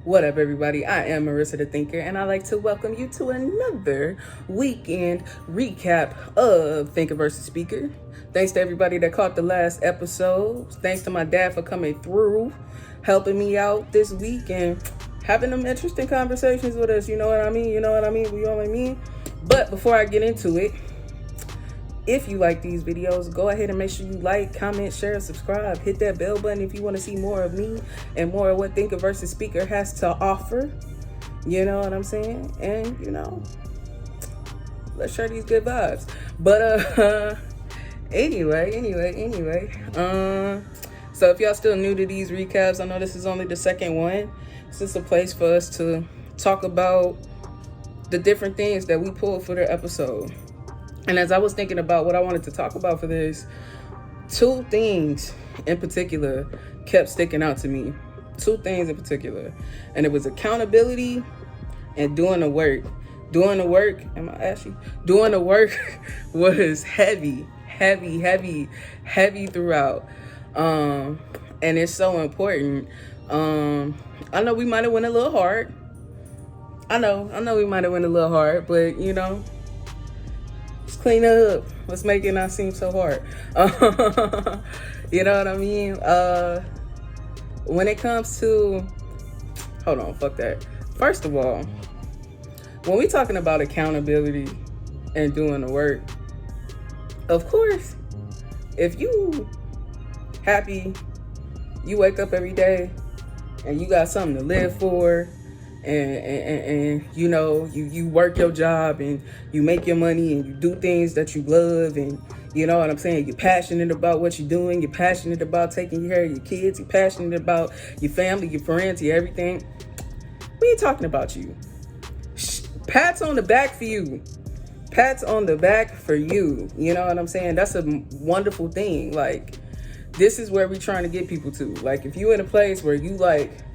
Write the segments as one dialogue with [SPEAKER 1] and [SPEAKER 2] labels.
[SPEAKER 1] What up, everybody? I am Marissa the Thinker, and I'd like to welcome you to another weekend recap of Thinker versus Speaker. Thanks to everybody that caught the last episode. Thanks to my dad for coming through, helping me out this week, and having them interesting conversations with us. You know what I mean? We know what I mean? But before I get into it, if you like these videos, go ahead and make sure you like, comment, share, subscribe. Hit that bell button if you want to see more of me and more of what Thinker versus Speaker has to offer. You know what I'm saying? And, let's share these good vibes. But, anyway. So if y'all still new to these recaps, I know this is only the second one. This is a place for us to talk about the different things that we pulled for the episode. And as I was thinking about what I wanted to talk about for this, two things in particular kept sticking out to me. Two things in particular. And it was accountability and doing the work. Doing the work was heavy throughout. And it's so important. I know we might have went a little hard. I know we might have went a little hard, but clean up. Let's make it not seem so hard. You know what I mean? When it comes to, hold on, fuck that. First of all, when we talking about accountability and doing the work, of course, if you happy, you wake up every day and you got something to live for, and you work your job and you make your money and you do things that you love, and you know what I'm saying, you're passionate about what you're doing, you're passionate about taking care of your kids, you're passionate about your family, your friends, your everything. We ain't talking about you. Pats on the back for you. Pats on the back for you. You know what I'm saying? That's a wonderful thing. Like, this is where we're trying to get people to. Like, if you're in a place where you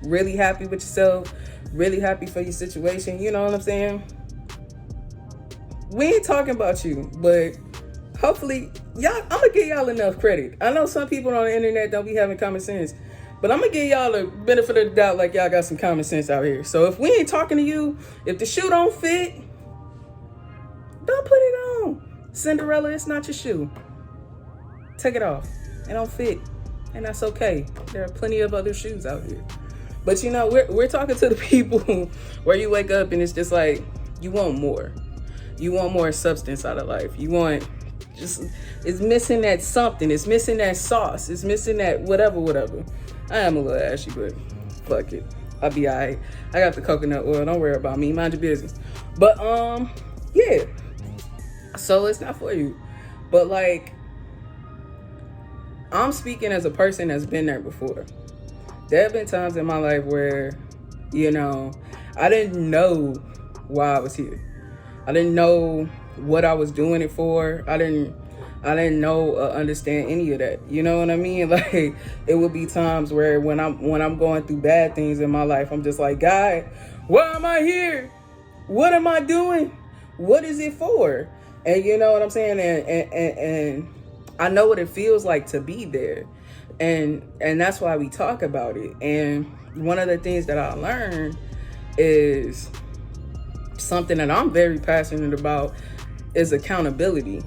[SPEAKER 1] really happy with yourself, really happy for your situation, you know what I'm saying? We ain't talking about you, but hopefully, I'm gonna give y'all enough credit. I know some people on the internet don't be having common sense, but I'm gonna give y'all the benefit of the doubt, like y'all got some common sense out here. So if we ain't talking to you, if the shoe don't fit, don't put it on. Cinderella, it's not your shoe. Take it off. It don't fit, and that's okay. There are plenty of other shoes out here. But we're talking to the people where you wake up and it's just like, you want more. You want more substance out of life. You want it's missing that something. It's missing that sauce. It's missing that whatever. I am a little ashy, but fuck it. I'll be all right. I got the coconut oil. Don't worry about me. Mind your business. But, yeah. So it's not for you. But, I'm speaking as a person that's been there before. There have been times in my life where, I didn't know why I was here. I didn't know what I was doing it for. I didn't know understand any of that. You know what I mean? Like, it would be times where when I'm going through bad things in my life, I'm just like, God, why am I here? What am I doing? What is it for? And you know what I'm saying? And I know what it feels like to be there. And that's why we talk about it. And one of the things that I learned is something that I'm very passionate about is accountability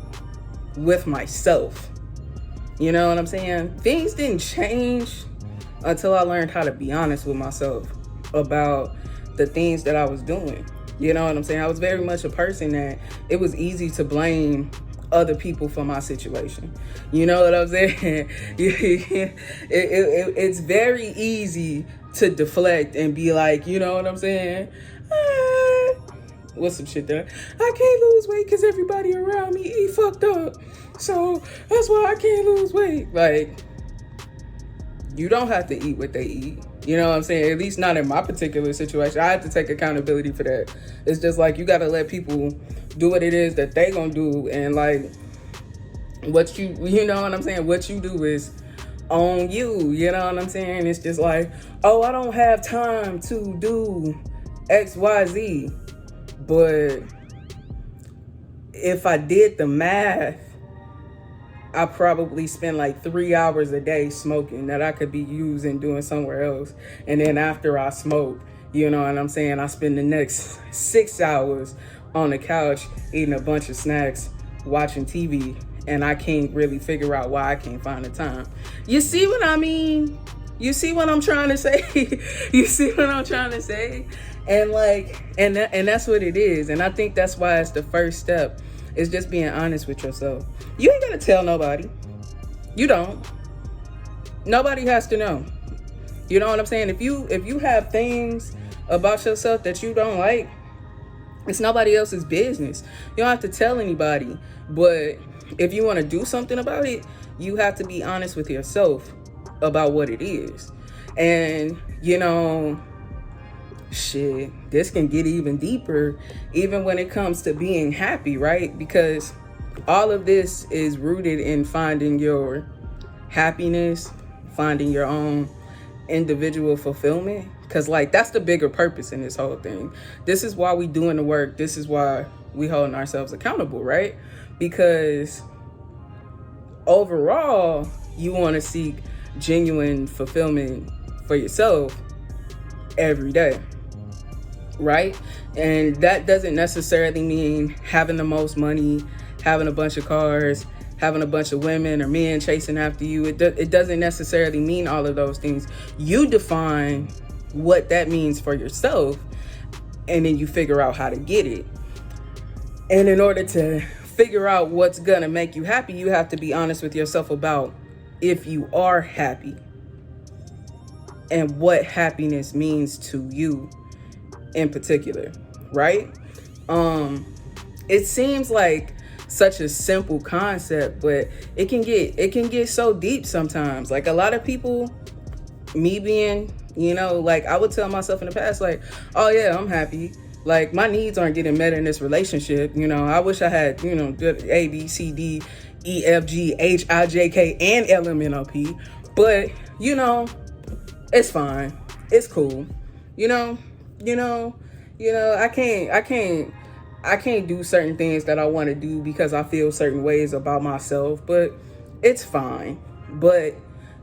[SPEAKER 1] with myself. You know what I'm saying? Things didn't change until I learned how to be honest with myself about the things that I was doing. You know what I'm saying? I was very much a person that it was easy to blame other people for my situation. You know what I'm saying? It's very easy to deflect and be like, you know what I'm saying? What's some shit that I can't lose weight because everybody around me eat fucked up. So that's why I can't lose weight. Like, you don't have to eat what they eat. You know what I'm saying? At least not in my particular situation. I have to take accountability for that. It's just like, you got to let people do what it is that they gonna do. And what you know what I'm saying? What you do is on you. You know what I'm saying? It's just like, oh, I don't have time to do X, Y, Z. But if I did the math, I probably spend 3 hours a day smoking that I could be using doing somewhere else. And then after I smoke, You know what I'm saying? I spend the next 6 hours on the couch eating a bunch of snacks, watching TV, and I can't really figure out why I can't find the time. You see what I mean? You see what I'm trying to say? You see what I'm trying to say? And that's what it is. And I think that's why it's the first step, is just being honest with yourself. You ain't gotta tell nobody. You don't. Nobody has to know. You know what I'm saying? If you have things about yourself that you don't like, it's nobody else's business. You don't have to tell anybody. But if you want to do something about it, you have to be honest with yourself about what it is. And, you know, shit, this can get even deeper, even when it comes to being happy, right? Because all of this is rooted in finding your happiness, finding your own individual fulfillment. Because, like, that's the bigger purpose in this whole thing. This is why we doing the work. This is why we holding ourselves accountable, right? Because overall, you want to seek genuine fulfillment for yourself every day, right? And that doesn't necessarily mean having the most money, having a bunch of cars, having a bunch of women or men chasing after you. It doesn't necessarily mean all of those things. You define what that means for yourself, and then you figure out how to get it. And in order to figure out what's gonna make you happy, you have to be honest with yourself about if you are happy and what happiness means to you in particular, right? It seems like such a simple concept, but it can get so deep sometimes. Like, a lot of people, me being, you know, like, I would tell myself in the past, like, oh yeah, I'm happy. Like, my needs aren't getting met in this relationship. You know, I wish I had, you know, A, B, C, D, E, F, G, H, I, J, K, and L, M, N, O, P. But, you know, it's fine. It's cool. You know, I can't do certain things that I want to do because I feel certain ways about myself, but it's fine. But,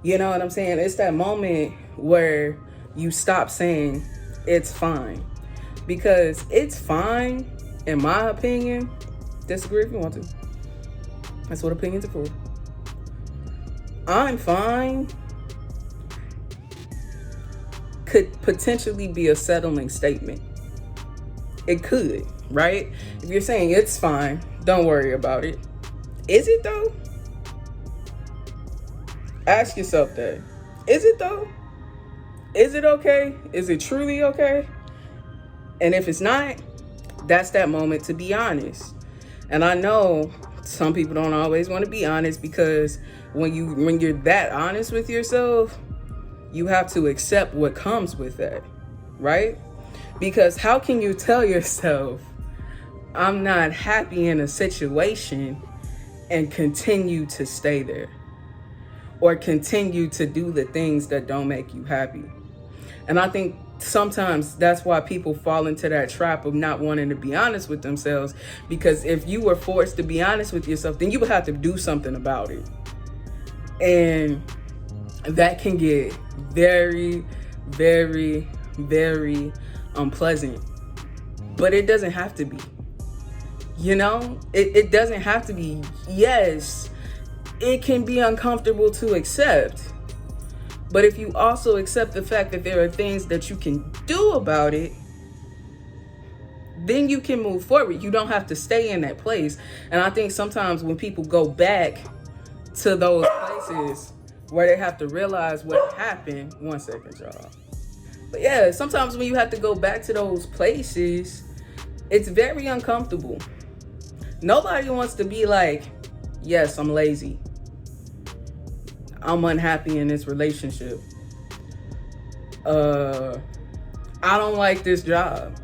[SPEAKER 1] you know what I'm saying? It's that moment where you stop saying it's fine, because it's fine, in my opinion. Disagree if you want to. That's what opinions are for. I'm fine could potentially be a settling statement. It could, right? If you're saying it's fine, don't worry about it. Is it though? Ask yourself that. Is it though? Is it okay? Is it truly okay? And if it's not, that's that moment to be honest. And I know some people don't always want to be honest, because when you're that honest with yourself, you have to accept what comes with that, right? Because how can you tell yourself, I'm not happy in a situation, and continue to stay there, or continue to do the things that don't make you happy? And I think sometimes that's why people fall into that trap of not wanting to be honest with themselves, because if you were forced to be honest with yourself, then you would have to do something about it. And that can get very, very, very unpleasant. But it doesn't have to be. You know, it doesn't have to be. Yes, it can be uncomfortable to accept. But if you also accept the fact that there are things that you can do about it, then you can move forward. You don't have to stay in that place. And I think sometimes when people go back to those places where they have to realize what happened. One second, y'all. But yeah, sometimes when you have to go back to those places, it's very uncomfortable. Nobody wants to be like, yes, I'm lazy. I'm unhappy in this relationship. I don't like this job.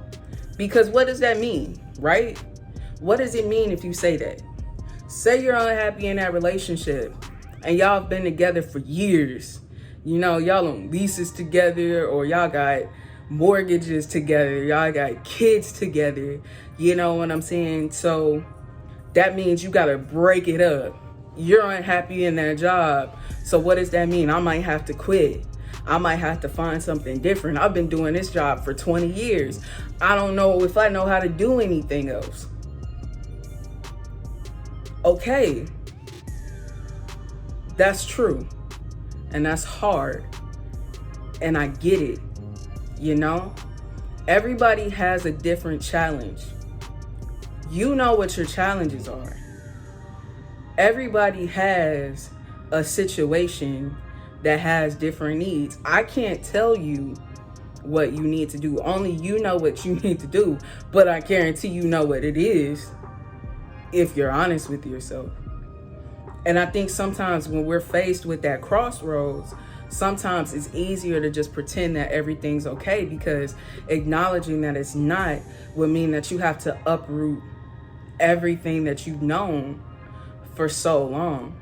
[SPEAKER 1] Because what does that mean, right? What does it mean if you say that? Say you're unhappy in that relationship and y'all have been together for years. You know, y'all on leases together, or y'all got mortgages together. Y'all got kids together. You know what I'm saying? So that means you got to break it up. You're unhappy in that job. So what does that mean? I might have to quit. I might have to find something different. I've been doing this job for 20 years. I don't know if I know how to do anything else. Okay, that's true. And that's hard. And I get it, you know? Everybody has a different challenge. You know what your challenges are. Everybody has a situation that has different needs. I can't tell you what you need to do. Only you know what you need to do, but I guarantee you know what it is if you're honest with yourself. And I think sometimes when we're faced with that crossroads, sometimes it's easier to just pretend that everything's okay, because acknowledging that it's not would mean that you have to uproot everything that you've known for so long.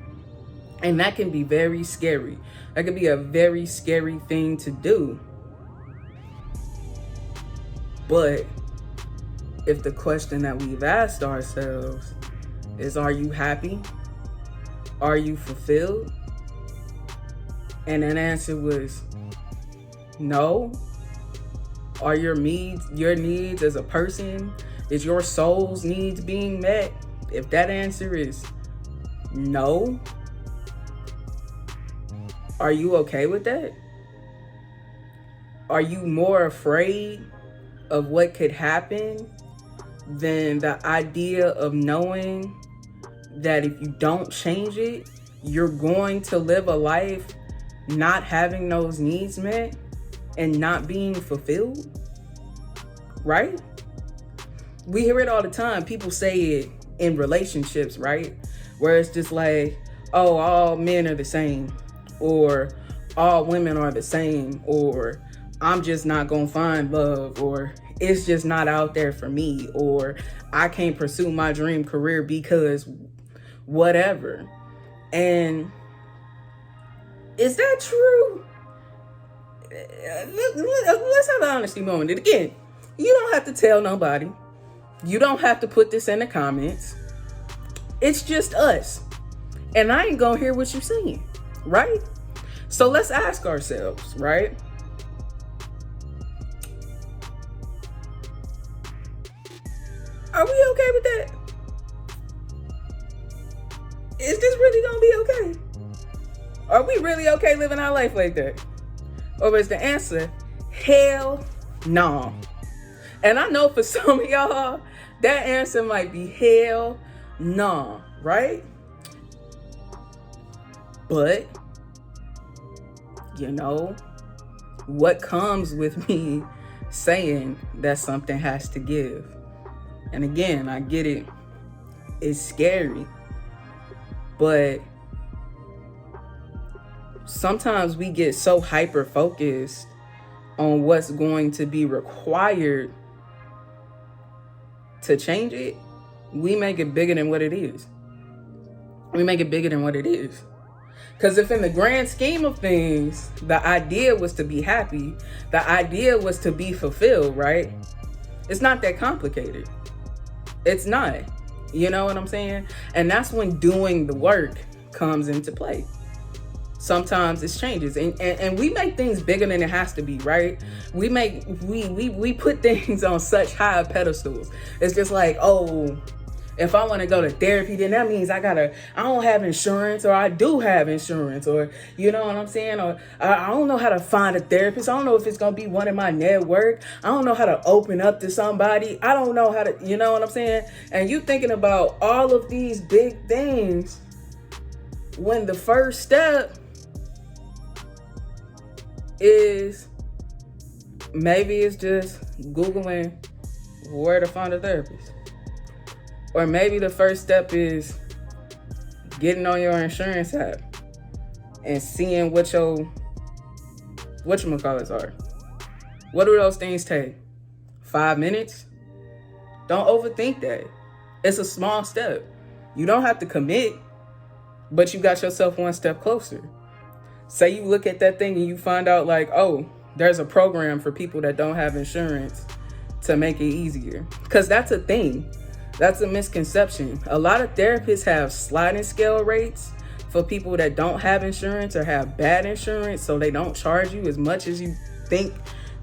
[SPEAKER 1] And that can be very scary. That could be a very scary thing to do. But if the question that we've asked ourselves is, are you happy? Are you fulfilled? And an answer was no. Are your needs as a person, is your soul's needs being met? If that answer is no, are you okay with that? Are you more afraid of what could happen than the idea of knowing that if you don't change it, you're going to live a life not having those needs met and not being fulfilled? Right? We hear it all the time. People say it in relationships, right? Where it's just like, oh, all men are the same, or all women are the same, or I'm just not gonna find love, or it's just not out there for me, or I can't pursue my dream career because whatever. And is that true? Let's have an honesty moment. And again, you don't have to tell nobody. You don't have to put this in the comments. It's just us. And I ain't gonna hear what you're saying, right? So let's ask ourselves, right? Are we okay with that? Is this really gonna be okay? Are we really okay living our life like that? Or is the answer, hell no? And I know for some of y'all, that answer might be hell no, right? But, you know, what comes with me saying that something has to give? And again, I get it. It's scary. But sometimes we get so hyper focused on what's going to be required to change it, we make it bigger than what it is. We make it bigger than what it is. Because if in the grand scheme of things, the idea was to be happy, the idea was to be fulfilled, right? It's not that complicated. It's not. You know what I'm saying? And that's when doing the work comes into play. Sometimes it changes, and we make things bigger than it has to be, right? We put things on such high pedestals. It's just like, oh, if I want to go to therapy, then that means I don't have insurance, or I do have insurance, or you know what I'm saying? Or I don't know how to find a therapist. I don't know if it's going to be one in my network. I don't know how to open up to somebody. I don't know how to, you know what I'm saying? And you thinking about all of these big things when the first step is maybe it's just Googling where to find a therapist. Or maybe the first step is getting on your insurance app and seeing what your whatchamacallits are. What do those things take? 5 minutes? Don't overthink that. It's a small step. You don't have to commit, but you got yourself one step closer. Say you look at that thing and you find out like, oh, there's a program for people that don't have insurance to make it easier. Because that's a thing. That's a misconception. A lot of therapists have sliding scale rates for people that don't have insurance or have bad insurance, so they don't charge you as much as you think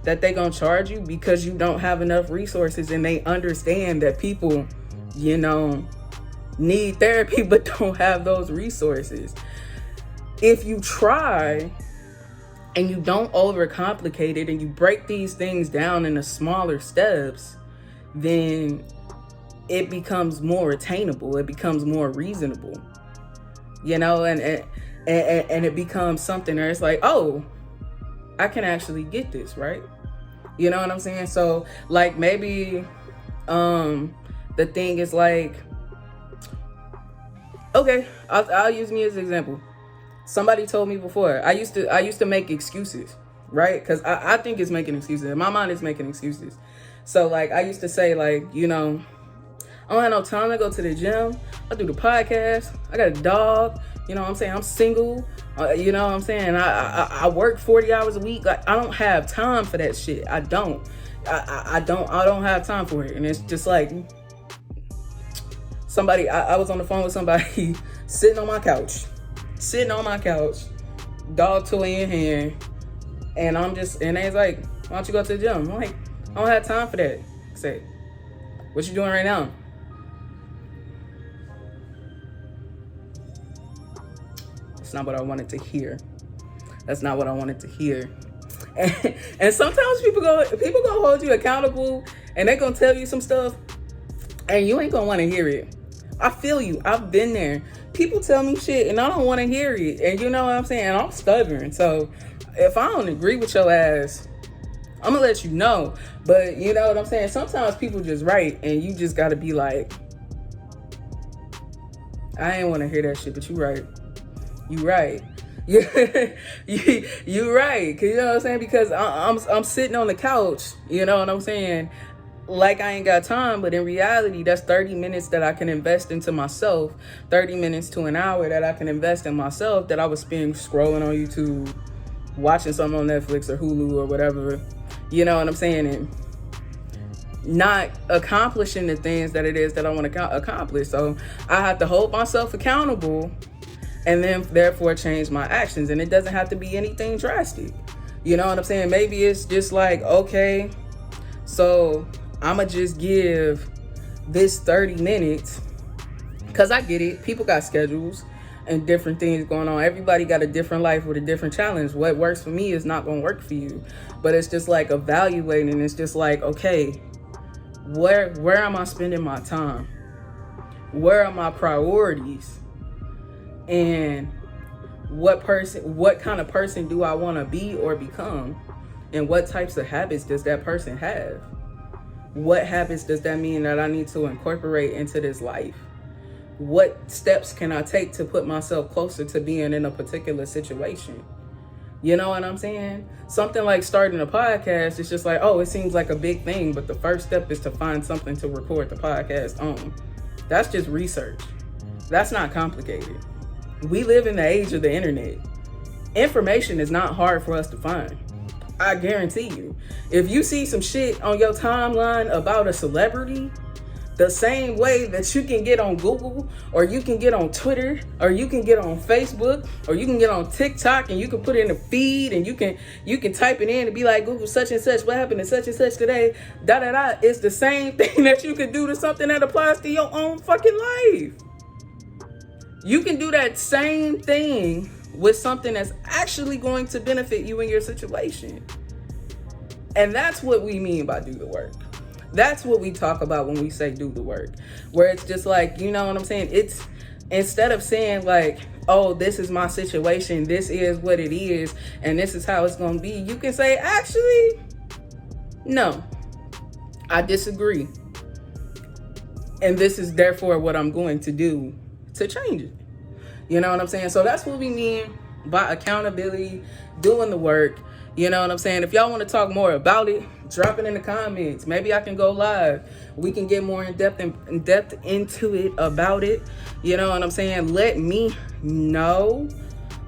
[SPEAKER 1] that they gonna charge you, because you don't have enough resources, and they understand that people, you know, need therapy but don't have those resources. If you try and you don't overcomplicate it and you break these things down into smaller steps, then it becomes more attainable, it becomes more reasonable, you know, and it becomes something where it's like, oh, I can actually get this, right? You know what I'm saying? So like maybe the thing is like, okay, I'll use me as an example. Somebody told me before, I used to make excuses, right? Because I think it's making excuses. In my mind, it's making excuses. So like I used to say, like, you know, I don't have no time to go to the gym. I do the podcast. I got a dog. You know what I'm saying? I'm single. You know what I'm saying? I work 40 hours a week. Like, I don't have time for that shit. I don't. I don't have time for it. And it's just like somebody. I was on the phone with somebody sitting on my couch, dog toy in hand, and they's like, "Why don't you go to the gym?" I'm like, "I don't have time for that." I say, "What you doing right now?" That's not what I wanted to hear. That's not what I wanted to hear. And sometimes people gonna hold you accountable, and they gonna tell you some stuff, and you ain't gonna want to hear it. I feel you. I've been there. People tell me shit, and I don't want to hear it. And you know what I'm saying? And I'm stubborn. So if I don't agree with your ass, I'm gonna let you know. But you know what I'm saying? Sometimes people just right, and you just gotta be like, I ain't want to hear that shit, but you right. You right. You right. Cause you know what I'm saying? Because I'm sitting on the couch, you know what I'm saying? Like I ain't got time, but in reality, that's 30 minutes that I can invest into myself, 30 minutes to an hour that I can invest in myself, that I would spend scrolling on YouTube, watching something on Netflix or Hulu or whatever, you know what I'm saying? And not accomplishing the things that it is that I want to accomplish. So I have to hold myself accountable, and then therefore change my actions. And it doesn't have to be anything drastic. You know what I'm saying? Maybe it's just like, okay, so I'ma just give this 30 minutes, because I get it. People got schedules and different things going on. Everybody got a different life with a different challenge. What works for me is not gonna work for you. But it's just like evaluating. It's just like, okay, where am I spending my time? Where are my priorities? And what kind of person do I want to be or become? And what types of habits does that person have? What habits does that mean that I need to incorporate into this life? What steps can I take to put myself closer to being in a particular situation? You know what I'm saying? Something like starting a podcast, it's just like, oh, it seems like a big thing, but the first step is to find something to record the podcast on. That's just research. That's not complicated. We live in the age of the internet. Information is not hard for us to find. I guarantee you. If you see some shit on your timeline about a celebrity, the same way that you can get on Google, or you can get on Twitter, or you can get on Facebook, or you can get on TikTok, and you can put it in a feed, and you can type it in and be like, Google such and such, what happened to such and such today, It's the same thing that you can do to something that applies to your own fucking life. You can do that same thing with something that's actually going to benefit you in your situation. And that's what we mean by do the work. That's what we talk about when we say do the work. Where it's just like, you know what I'm saying? It's instead of saying like, oh, this is my situation, this is what it is, and this is how it's going to be, you can say, actually, no, I disagree. And this is therefore what I'm going to do to change it. You know what I'm saying? So that's what we mean by accountability, doing the work. You know what I'm saying? If y'all want to talk more about it, drop it in the comments. Maybe I can go live. We can get more in depth into it about it. You know what I'm saying? Let me know.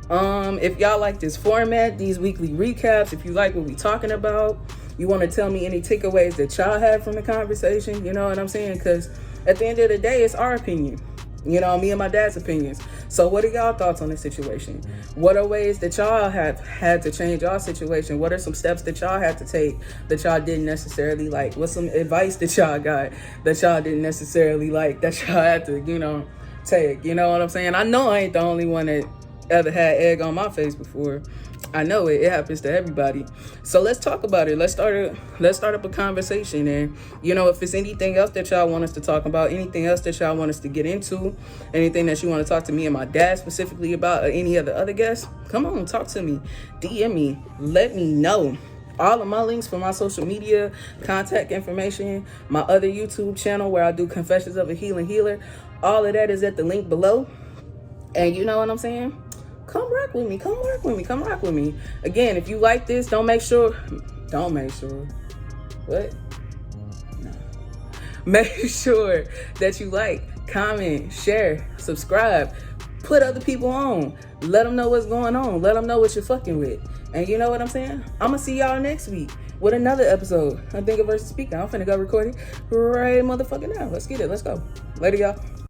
[SPEAKER 1] If y'all like this format, these weekly recaps, if you like what we talking about, you want to tell me any takeaways that y'all had from the conversation, you know what I'm saying? Because at the end of the day, it's our opinion. You know, me and my dad's opinions. So what are y'all thoughts on this situation? What are ways that y'all have had to change y'all situation? What are some steps that y'all had to take that y'all didn't necessarily like? What's some advice that y'all got that y'all didn't necessarily like, that y'all had to, you know, take? You know what I'm saying? I know I ain't the only one that ever had egg on my face before. I know it happens to everybody. So let's talk about it. Let's start up a conversation. And you know, if it's anything else that y'all want us to talk about, anything else that y'all want us to get into, anything that you want to talk to me and my dad specifically about, or any of the other guests, come on, talk to me, DM me, let me know. All of my links for my social media, contact information, my other YouTube channel where I do Confessions of a Healing Healer, all of that is at the link below. And you know what I'm saying? Come rock with me. Come work with me. Come rock with me. Again, if you like this, make sure. What? No. Make sure that you like, comment, share, subscribe, put other people on. Let them know what's going on. Let them know what you're fucking with. And you know what I'm saying? I'm going to see y'all next week with another episode of Thinker versus Speaker. I'm finna go record it right motherfucking now. Let's get it. Let's go. Later, y'all.